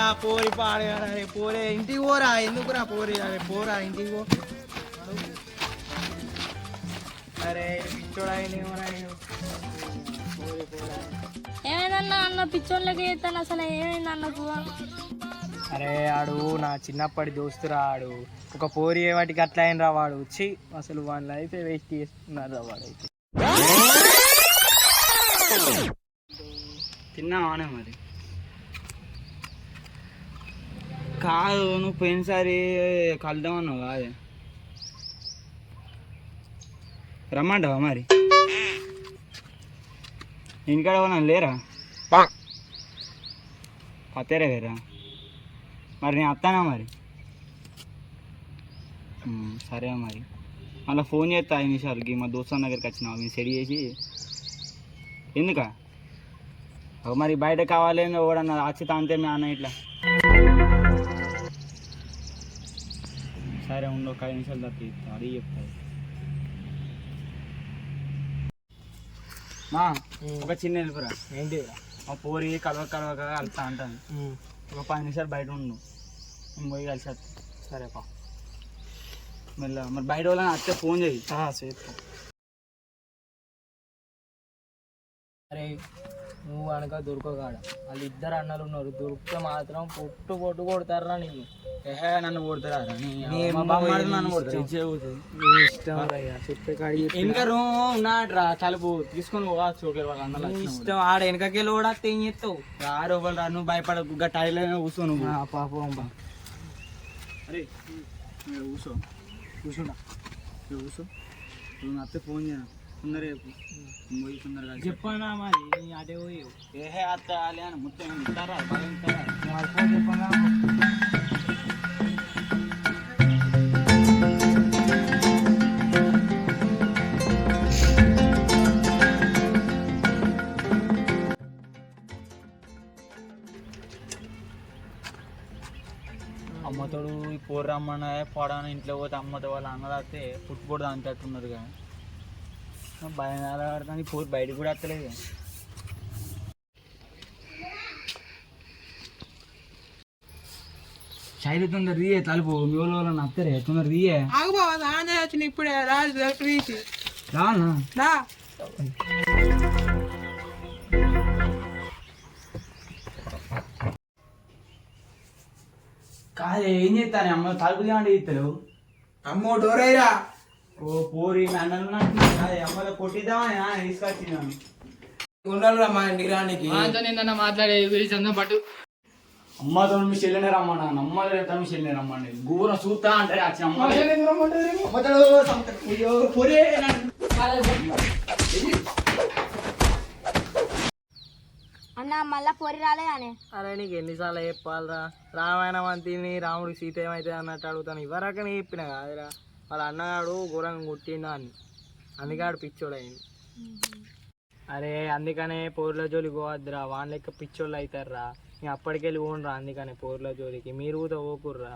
ఆ పోరి పాడే పోరే ఇంటికి పోరా ఎందుకురా పోరి అరే పోరా ఇంటికి పో అరే పిచ్చోడా ఏమైందన్నా అన్న పిచ్చోళ్ళకి చేస్తాను అసలు ఏమైంది అన్నకు అరే ఆడు నా చిన్నప్పటి దోస్తురా ఆడు ఒక పోరి వాటికి అట్లా అయిన రా వాడు వచ్చి అసలు వాళ్ళ లైఫ్ వేస్ట్ చేస్తున్నారు రా వాడు అయితే తిన్నావానే మరి కాదు నువ్వు పోయినసారి కలుద్దామన్నావు కాదే రమ్మంటావా మరి ఇంటికాడ ఏమన్నా లేరా పత్తేరే వేరా మరి నేను వస్తానా మరి సరే మరి మళ్ళీ ఫోన్ చేస్తా 5 నిమిషాలకి మా దోస్తు దగ్గరికి వచ్చినా మీరు సెట్ చేసి ఎందుకా మరి బయట కావాలి ఓడన్నా ఆచిత అంతే మీ అన్న ఇట్లా సరే ఉండు ఒక 5 నిమిషాలు తప్పి అడిగి చెప్తాను మా ఒక చిన్న వెళ్ళిపోరా ఏంటి మా పోరి కలవక కలుస్తా అంటాను ఒక 10 నిమిషాలు బయట ఉండు నేను పోయి కలిసి సరేపా మెల్ల మరి బయట వాళ్ళని అత్తే ఫోన్ చేయి చేస్తా అరే నువ్వు అనక దొరకగాడ వాళ్ళు 2 అన్నలు ఉన్నారు దొరికితే మాత్రం పొట్టు కొడతారా నీకు నన్ను కొడతారా నన్ను కొడతారు ఇంకా ఉన్నాడ్రా తలుపు తీసుకొని పోవచ్చు ఇష్టం ఆడ వెనకకెళ్ళి కూడా ఏం చేస్తావు రారు రా నువ్వు భయపడకు టైర్లో కూర్చో నువ్వు పాపం అరే కూర్చుంటా కూర్చో నువ్వు అత్తే ఫోన్ చేయను తొందర పోయి తొందరగా చెప్పనా మరి అదే పోయి ఏహే అత్త అని మొత్తం ఇస్తారా చెప్పనా అమ్మతోడు ఈ పోరు రమ్మన్నా పోడాను ఇంట్లో పోతే అమ్మతో వాళ్ళు అన్నదైతే పుట్టుపోడు అంతట్టున్నారు కానీ భయం కానీ పోరు బయటకు కూడా వస్తలేదు చైలు తొందర రీయే తలుపు మీ వాళ్ళు నత్తరే తొందర రీయే వచ్చిన ఇప్పుడే రాజు రానా కాదే ఏం చేస్తాను అమ్మ తలుపు తీయండి ఇస్తలేవు అమ్మో డోరైరా ఓ పోరి అన్నలు అమ్మలో కొట్టిద్దామని తీసుకొచ్చినాను ఉండాలిరా మా ఇంటికి రానికి మాట్లాడేది పట్టు అమ్మతో మీ చెల్లెనే రమ్మన్నా అమ్మతో మీ చెల్లెనే రమ్మండి గూరం చూస్తా అంటే అన్న మళ్ళా పొరి రాలేదానే అరే నీకు ఎన్నిసార్లు చెప్పాలరా రామాయణం అంతిని రాముడికి సీత ఏమైతే అన్నట్టు అడుగుతాను ఇవరకనే చెప్పిన కాదురా వాళ్ళ అన్నగాడు ఘోరంగా కొట్టిండా అని అందుకే ఆడు పిచ్చోడు అయింది అరే అందుకనే పోర్ల జోలికి పోవద్దురా వాళ్ళ లెక్క పిచ్చోళ్ళు అవుతారా నేను అప్పటికెళ్ళి పోనురా అందుకనే పోర్ల జోలికి మీరు కూడా పోకుర్రా